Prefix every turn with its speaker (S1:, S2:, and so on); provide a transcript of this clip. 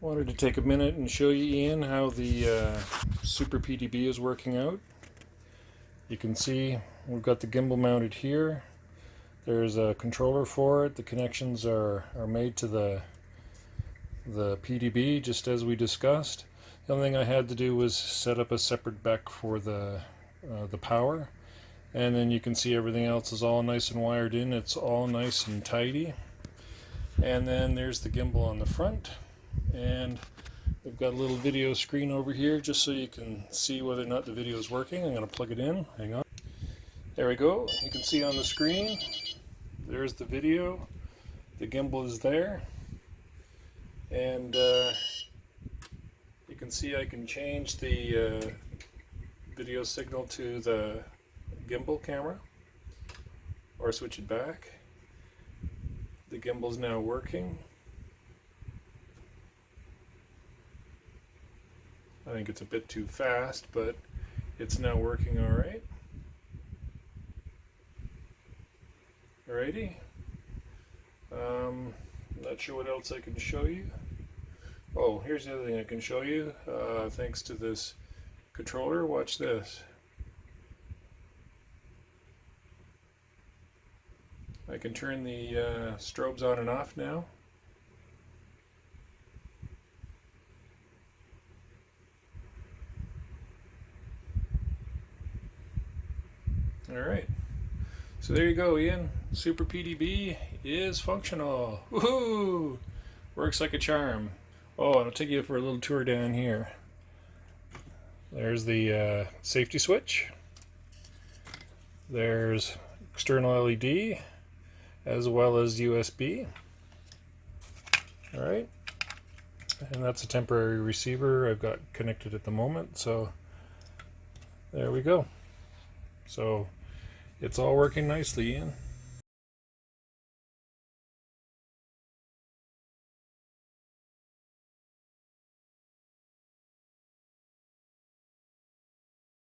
S1: Wanted to take a minute and show you, Ian, how the SuperPDB is working out. You can see we've got the gimbal mounted here. There's a controller for it. The connections are made to the PDB, just as we discussed. The only thing I had to do was set up a separate back for the power, and then you can see everything else is all nice and wired in. It's all nice and tidy. And then there's the gimbal on the front, and we've got a little video screen over here just so you can see whether or not the video is working. I'm going to plug it in. Hang on. There we go. You can see on the screen, there's the video. The gimbal is there, and you can see I can change the video signal to the gimbal camera or switch it back. The gimbal is now working. I think it's a bit too fast, but it's now working all right. Alrighty. Not sure what else I can show you. Oh, here's the other thing I can show you. Thanks to this controller, watch this. I can turn the strobes on and off now. Alright, so there you go, Ian. SuperPDB is functional. Woohoo! Works like a charm. Oh, and I'll take you for a little tour down here. There's the safety switch. There's external LED as well as USB. Alright, and that's a temporary receiver I've got connected at the moment, so there we go. So it's all working nicely, Ian.